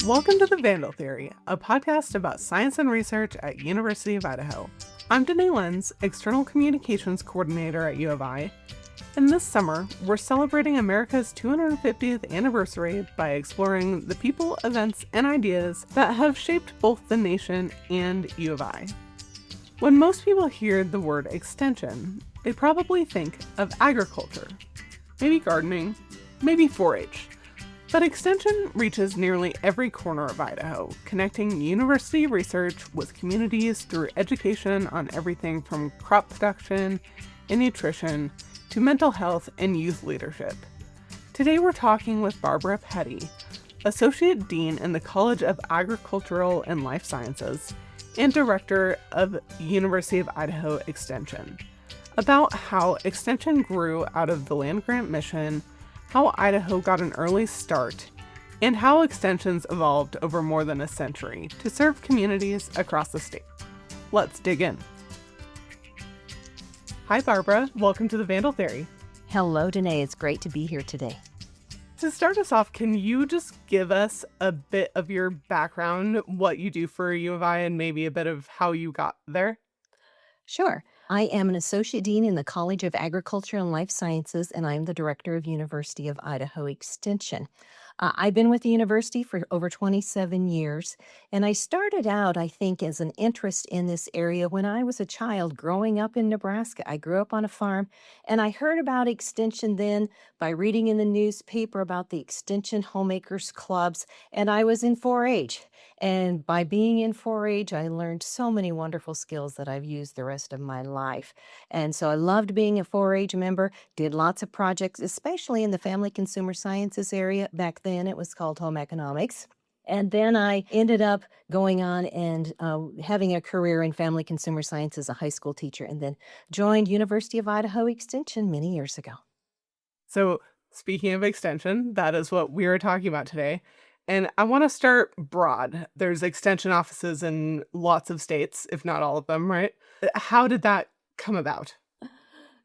Welcome to the Vandal Theory, a podcast about science and research at University of Idaho. I'm Danae Lenz, External Communications Coordinator at U of I, and this summer, we're celebrating America's 250th anniversary by exploring the people, events, and ideas that have shaped both the nation and U of I. When most people hear the word extension, they probably think of agriculture, maybe gardening, maybe 4-H. But extension reaches nearly every corner of Idaho, connecting university research with communities through education on everything from crop production and nutrition to mental health and youth leadership. Today we're talking with Barbara Petty, Associate Dean in the College of Agricultural and Life Sciences and Director of University of Idaho Extension, about how extension grew out of the land-grant mission, how Idaho got an early start, and how extensions evolved over more than a century to serve communities across the state. Let's dig in. Hi, Barbara. Welcome to the Vandal Theory. Hello, Danae. It's great to be here today. To start us off, can you just give us a bit of your background, what you do for U of I, and maybe a bit of how you got there? Sure. I am an Associate Dean in the College of Agriculture and Life Sciences, and I'm the Director of University of Idaho Extension. I've been with the university for over 27 years, and I started out, I think, as an interest in this area when I was a child growing up in Nebraska. I grew up on a farm, and I heard about extension then by reading in the newspaper about the Extension Homemakers Clubs, and I was in 4-H. And by being in 4-H, I learned so many wonderful skills that I've used the rest of my life. And so I loved being a 4-H member, did lots of projects, especially in the family consumer sciences area. Back then, it was called home economics. And then I ended up going on and having a career in family consumer science as a high school teacher, and then joined University of Idaho Extension many years ago. So speaking of extension, that is what we are talking about today. And I want to start broad. There's extension offices in lots of states, if not all of them, right? How did that come about?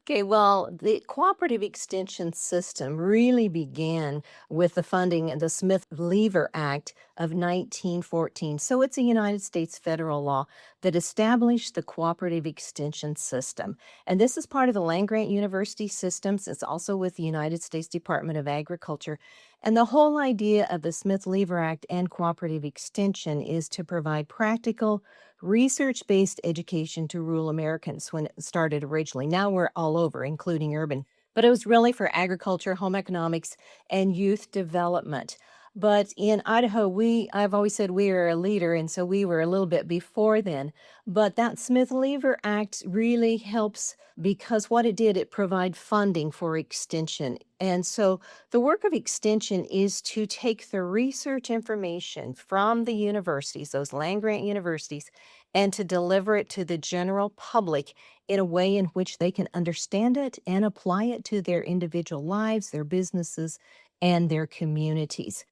Okay, well, the cooperative extension system really began with the funding of the Smith-Lever Act of 1914. So it's a United States federal law that established the cooperative extension system. And this is part of the land-grant university systems. It's also with the United States Department of Agriculture. And the whole idea of the Smith-Lever Act and cooperative extension is to provide practical, research-based education to rural Americans when it started originally. Now we're all over, including urban. But it was really for agriculture, home economics, and youth development. But in Idaho, I've always said we are a leader, and so we were a little bit before then. But that Smith-Lever Act really helps because what it did, it provided funding for extension. And so the work of extension is to take the research information from the universities, those land-grant universities, and to deliver it to the general public in a way in which they can understand it and apply it to their individual lives, their businesses, and their communities.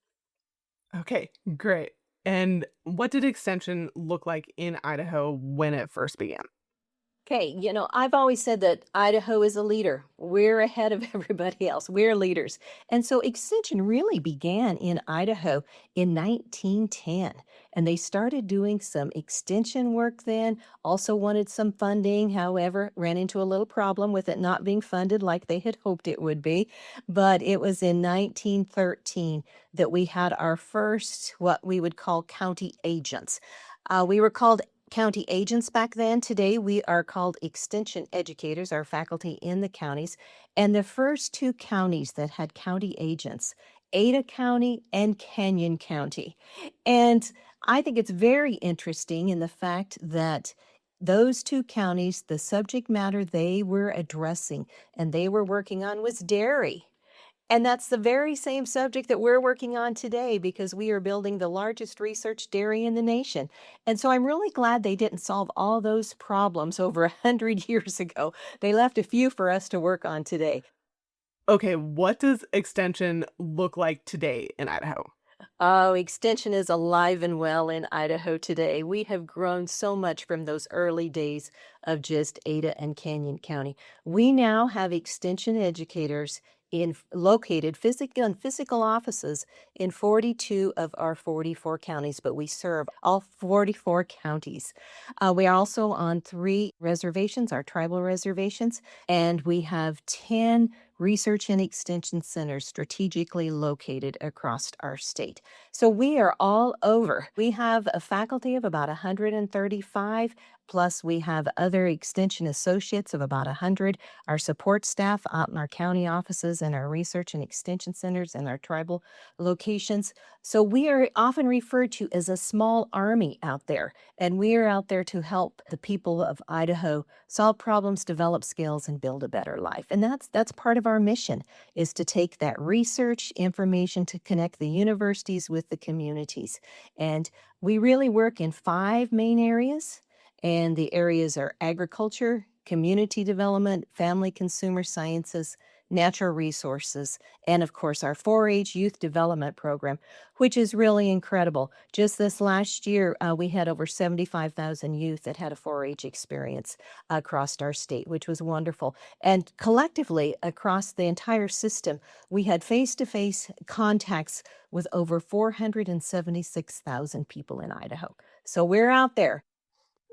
Okay, great. And what did extension look like in Idaho when it first began? Okay, I've always said that Idaho is a leader. We're ahead of everybody else. We're leaders. And so extension really began in Idaho in 1910. And they started doing some extension work then, also wanted some funding, however, ran into a little problem with it not being funded like they had hoped it would be. But it was in 1913 that we had our first, what we would call county agents. We were called county agents back then. Today, we are called extension educators, our faculty in the counties. And the first two counties that had county agents, Ada County and Canyon County. And I think it's very interesting in the fact that those two counties, the subject matter they were addressing and they were working on was dairy. And that's the very same subject that we're working on today because we are building the largest research dairy in the nation. And so I'm really glad they didn't solve all those problems over 100 years ago. They left a few for us to work on today. Okay, what does extension look like today in Idaho? Oh, extension is alive and well in Idaho today. We have grown so much from those early days of just Ada and Canyon County. We now have extension educators located physical offices in 42 of our 44 counties, but we serve all 44 counties. We are also on 3 reservations, our tribal reservations, and we have 10 research and extension centers strategically located across our state. So we are all over. We have a faculty of about 135, plus we have other extension associates of about 100, our support staff out in our county offices and our research and extension centers and our tribal locations. So we are often referred to as a small army out there, and we are out there to help the people of Idaho solve problems, develop skills, and build a better life. And that's part of our mission, is to take that research information to connect the universities with the communities. And we really work in 5 main areas, and the areas are agriculture, community development, family consumer sciences, natural resources, and of course our 4-H youth development program, which is really incredible. Just this last year, we had over 75,000 youth that had a 4-H experience across our state, which was wonderful. And collectively, across the entire system, we had face-to-face contacts with over 476,000 people in Idaho. So we're out there.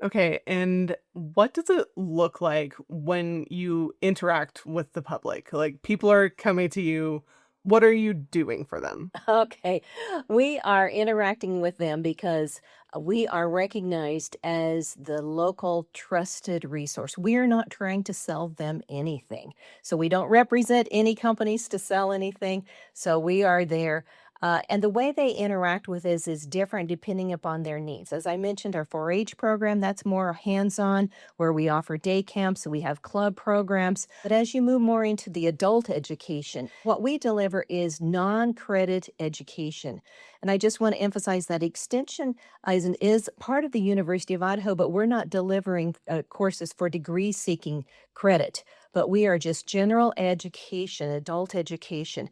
Okay, and what does it look like when you interact with the public? Like, people are coming to you, what are you doing for them? Okay. We are interacting with them because we are recognized as the local trusted resource. We are not trying to sell them anything. So we don't represent any companies to sell anything. So we are there. And the way they interact with us is different depending upon their needs. As I mentioned, our 4-H program, that's more hands-on, where we offer day camps, we have club programs. But as you move more into the adult education, what we deliver is non-credit education. And I just want to emphasize that extension is part of the University of Idaho, but we're not delivering courses for degree-seeking credit, but we are just general education, adult education.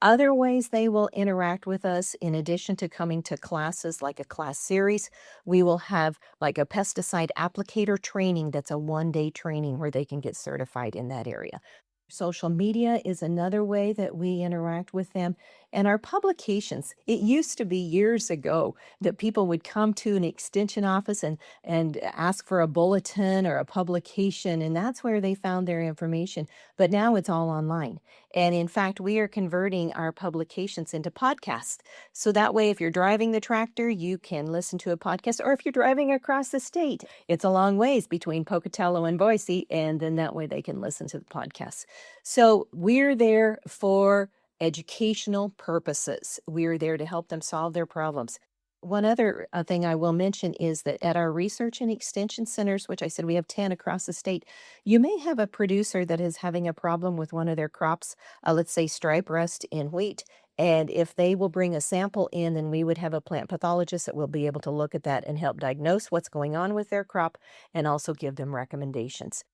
Other ways they will interact with us, in addition to coming to classes like a class series, we will have like a pesticide applicator training that's a 1-day training where they can get certified in that area. Social media is another way that we interact with them. And our publications, it used to be years ago that people would come to an extension office and ask for a bulletin or a publication, and that's where they found their information. But now it's all online. And in fact, we are converting our publications into podcasts. So that way, if you're driving the tractor, you can listen to a podcast. Or if you're driving across the state, it's a long ways between Pocatello and Boise, and then that way they can listen to the podcast. So we're there for educational purposes. We're there to help them solve their problems. One other thing I will mention is that at our research and extension centers, which I said we have 10 across the state, you may have a producer that is having a problem with one of their crops, let's say stripe rust in wheat. And if they will bring a sample in, then we would have a plant pathologist that will be able to look at that and help diagnose what's going on with their crop and also give them recommendations.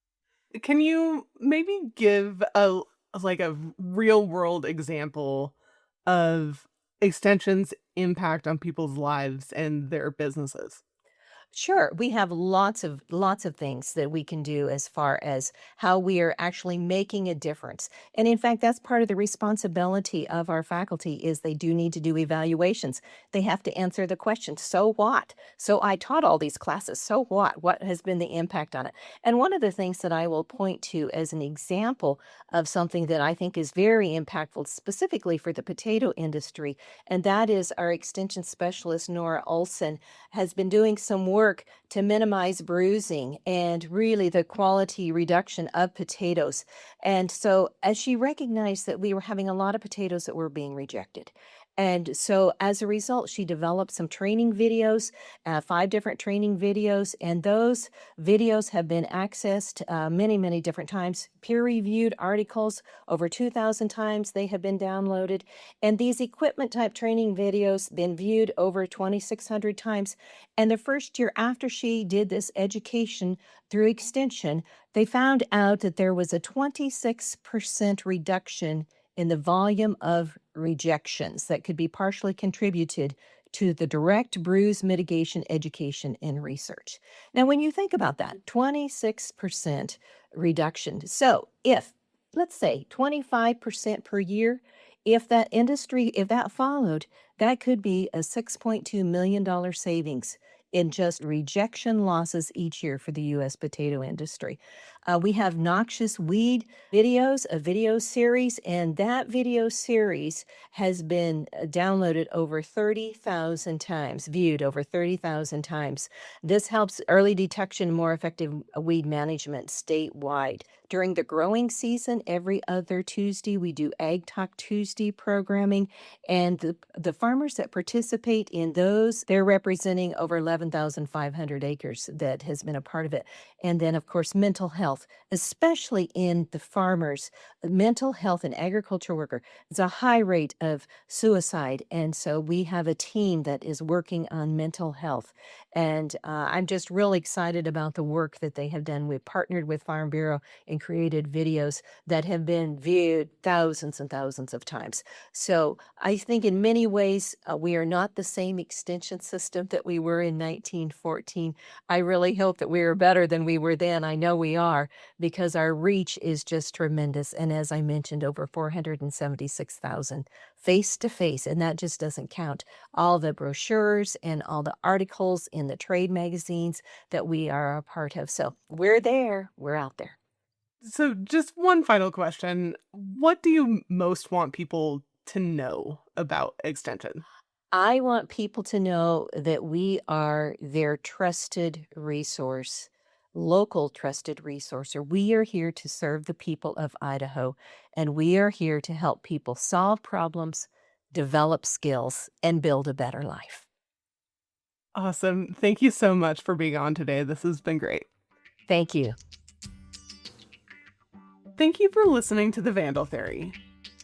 Can you maybe give a real world example of extension's impact on people's lives and their businesses? Sure, we have lots of things that we can do as far as how we are actually making a difference. And in fact, that's part of the responsibility of our faculty is they do need to do evaluations. They have to answer the question, so what? So I taught all these classes, so what? What has been the impact on it? And one of the things that I will point to as an example of something that I think is very impactful specifically for the potato industry, and that is our extension specialist Nora Olson has been doing some work to minimize bruising and really the quality reduction of potatoes. And so, as she recognized that we were having a lot of potatoes that were being rejected. And so, as a result, she developed some training videos, 5 different training videos, and those videos have been accessed many different times. Peer reviewed articles, over 2,000 times they have been downloaded. And these equipment type training videos been viewed over 2,600 times. And the first year after she did this education through extension, they found out that there was a 26% reduction in the volume of rejections that could be partially contributed to the direct bruise mitigation education and research. Now, when you think about that, 26% reduction. So if let's say 25% per year. If that followed, that could be a $6.2 million savings in just rejection losses each year for the U.S. potato industry. We have noxious weed videos, a video series, and that video series has been downloaded over 30,000 times, viewed over 30,000 times. This helps early detection, more effective weed management statewide. During the growing season, every other Tuesday, we do Ag Talk Tuesday programming, and the farmers that participate in those, they're representing over 11,500 acres that has been a part of it. And then, of course, mental health, especially in the farmers, mental health and agriculture worker. It's a high rate of suicide, and so we have a team that is working on mental health. And I'm just really excited about the work that they have done. We've partnered with Farm Bureau and created videos that have been viewed thousands and thousands of times. So I think in many ways, we are not the same extension system that we were in 1914. I really hope that we are better than we were then. I know we are, because our reach is just tremendous. And as I mentioned, over 476,000 face-to-face, and that just doesn't count all the brochures and all the articles in the trade magazines that we are a part of. So we're there, we're out there. So just one final question. What do you most want people to know about Extension? I want people to know that we are their trusted resource, local trusted resource. Or we are here to serve the people of Idaho, and we are here to help people solve problems, develop skills, and build a better life. Awesome. Thank you so much for being on today. This has been great. Thank you. Thank you for listening to the Vandal Theory.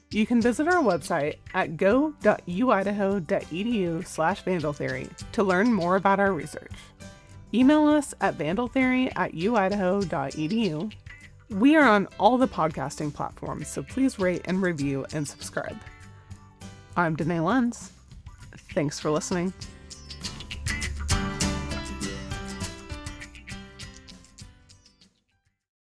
You can visit our website at go.uidaho.edu/vandaltheory to learn more about our research. Email us at vandaltheory@uidaho.edu. We are on all the podcasting platforms, so please rate and review and subscribe. I'm Danae Lenz. Thanks for listening.